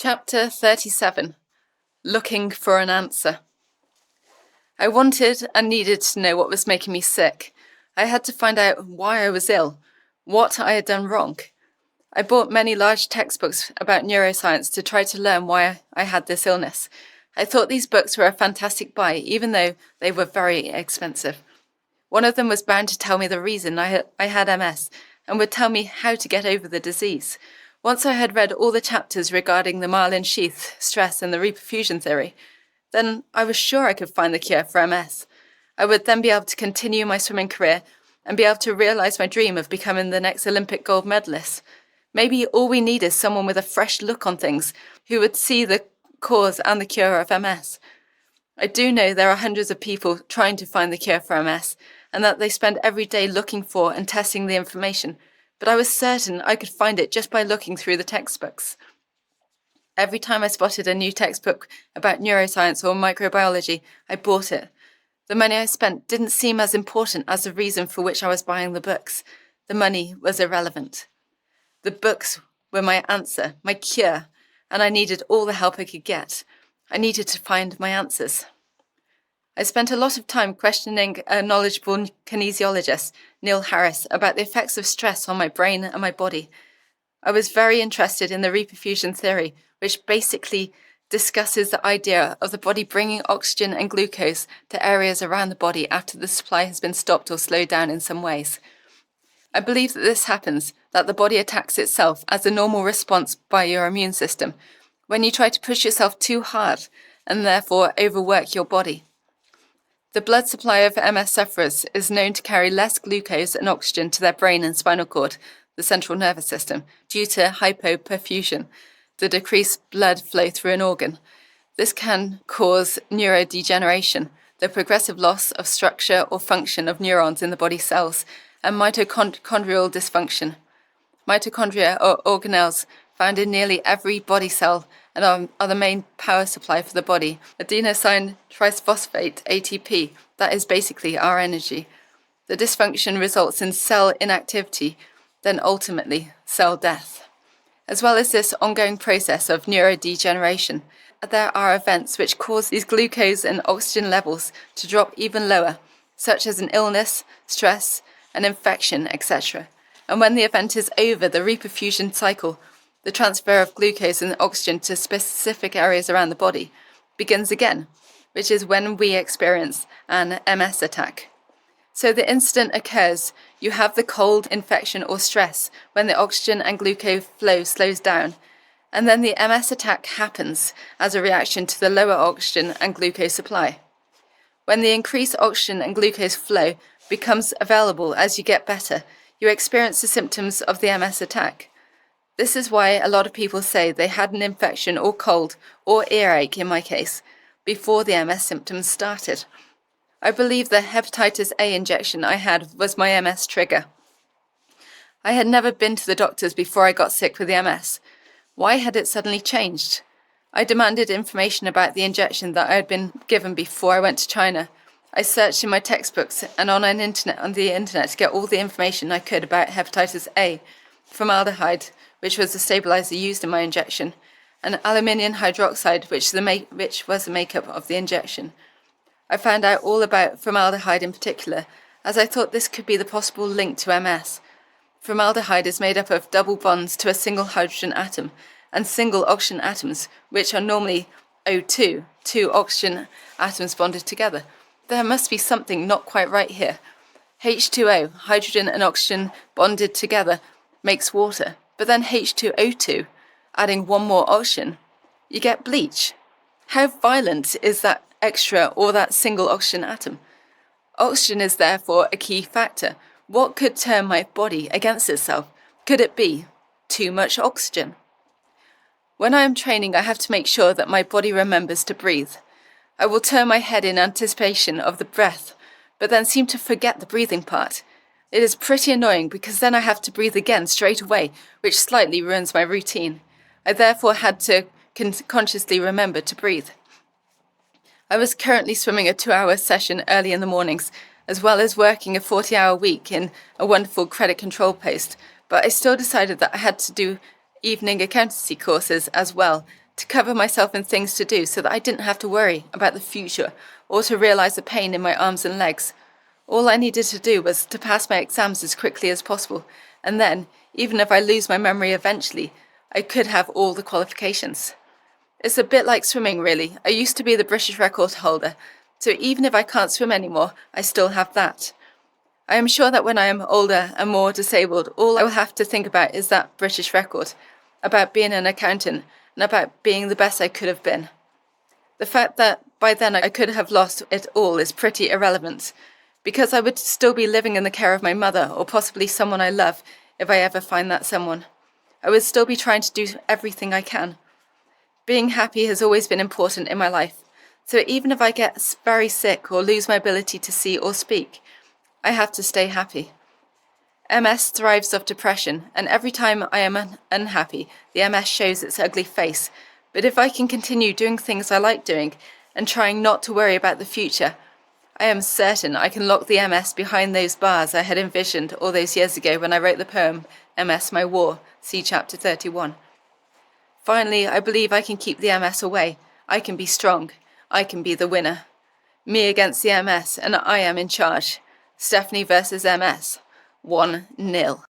Chapter 37. Looking for an answer. I wanted and needed to know what was making me sick. I had to find out why I was ill, what I had done wrong. I bought many large textbooks about neuroscience to try to learn why I had this illness. I thought these books were a fantastic buy, even though they were very expensive. One of them was bound to tell me the reason I had MS and would tell me how to get over the disease. Once I had read all the chapters regarding the myelin sheath, stress, and the reperfusion theory, then I was sure I could find the cure for MS. I would then be able to continue my swimming career and be able to realize my dream of becoming the next Olympic gold medalist. Maybe all we need is someone with a fresh look on things who would see the cause and the cure of MS. I do know there are hundreds of people trying to find the cure for MS, and that they spend every day looking for and testing the information, but I was certain I could find it just by looking through the textbooks. Every time I spotted a new textbook about neuroscience or microbiology, I bought it. The money I spent didn't seem as important as the reason for which I was buying the books. The money was irrelevant. The books were my answer, my cure, and I needed all the help I could get. I needed to find my answers. I spent a lot of time questioning a knowledgeable kinesiologist, Neil Harris, about the effects of stress on my brain and my body. I was very interested in the reperfusion theory, which basically discusses the idea of the body bringing oxygen and glucose to areas around the body after the supply has been stopped or slowed down in some ways. I believe that this happens, that the body attacks itself as a normal response by your immune system, when you try to push yourself too hard and therefore overwork your body. The blood supply of MS sufferers is known to carry less glucose and oxygen to their brain and spinal cord, the central nervous system, due to hypoperfusion, the decreased blood flow through an organ. This can cause neurodegeneration, the progressive loss of structure or function of neurons in the body cells, and mitochondrial dysfunction. Mitochondria are organelles found in nearly every body cell and are the main power supply for the body. Adenosine triphosphate, ATP, that is basically our energy. The dysfunction results in cell inactivity, then ultimately cell death. As well as this ongoing process of neurodegeneration, there are events which cause these glucose and oxygen levels to drop even lower, such as an illness, stress, an infection, etc. And when the event is over, the reperfusion cycle, the transfer of glucose and oxygen to specific areas around the body, begins again, which is when we experience an MS attack. So the incident occurs, you have the cold, infection or stress when the oxygen and glucose flow slows down, and then the MS attack happens as a reaction to the lower oxygen and glucose supply. When the increased oxygen and glucose flow becomes available as you get better, you experience the symptoms of the MS attack. This is why a lot of people say they had an infection or cold or earache in my case before the MS symptoms started. I believe the hepatitis A injection I had was my MS trigger. I had never been to the doctors before I got sick with the MS. Why had it suddenly changed? I demanded information about the injection that I had been given before I went to China. I searched in my textbooks and on the internet to get all the information I could about hepatitis A, formaldehyde, which was the stabilizer used in my injection, and aluminium hydroxide, which was the makeup of the injection. I found out all about formaldehyde in particular, as I thought this could be the possible link to MS. Formaldehyde is made up of double bonds to a single hydrogen atom and single oxygen atoms, which are normally O2, two oxygen atoms bonded together. There must be something not quite right here. H2O, hydrogen and oxygen bonded together, makes water, but then H2O2, adding one more oxygen, you get bleach. How violent is that extra or that single oxygen atom? Oxygen is therefore a key factor. What could turn my body against itself? Could it be too much oxygen? When I am training, I have to make sure that my body remembers to breathe. I will turn my head in anticipation of the breath, but then seem to forget the breathing part. It is pretty annoying because then I have to breathe again straight away, which slightly ruins my routine. I therefore had to consciously remember to breathe. I was currently swimming a 2-hour session early in the mornings, as well as working a 40-hour week in a wonderful credit control post, but I still decided that I had to do evening accountancy courses as well to cover myself in things to do so that I didn't have to worry about the future or to realize the pain in my arms and legs. All I needed to do was to pass my exams as quickly as possible, and then, even if I lose my memory eventually, I could have all the qualifications. It's a bit like swimming, really. I used to be the British record holder, so even if I can't swim anymore, I still have that. I am sure that when I am older and more disabled, all I will have to think about is that British record, about being an accountant, and about being the best I could have been. The fact that by then I could have lost it all is pretty irrelevant, because I would still be living in the care of my mother or possibly someone I love if I ever find that someone. I would still be trying to do everything I can. Being happy has always been important in my life, so even if I get very sick or lose my ability to see or speak, I have to stay happy. MS thrives off depression, and every time I am unhappy, the MS shows its ugly face. But if I can continue doing things I like doing and trying not to worry about the future, I am certain I can lock the MS behind those bars I had envisioned all those years ago when I wrote the poem MS My War, see chapter 31. Finally, I believe I can keep the MS away. I can be strong. I can be the winner. Me against the MS, and I am in charge. Stephanie versus MS. 1-0.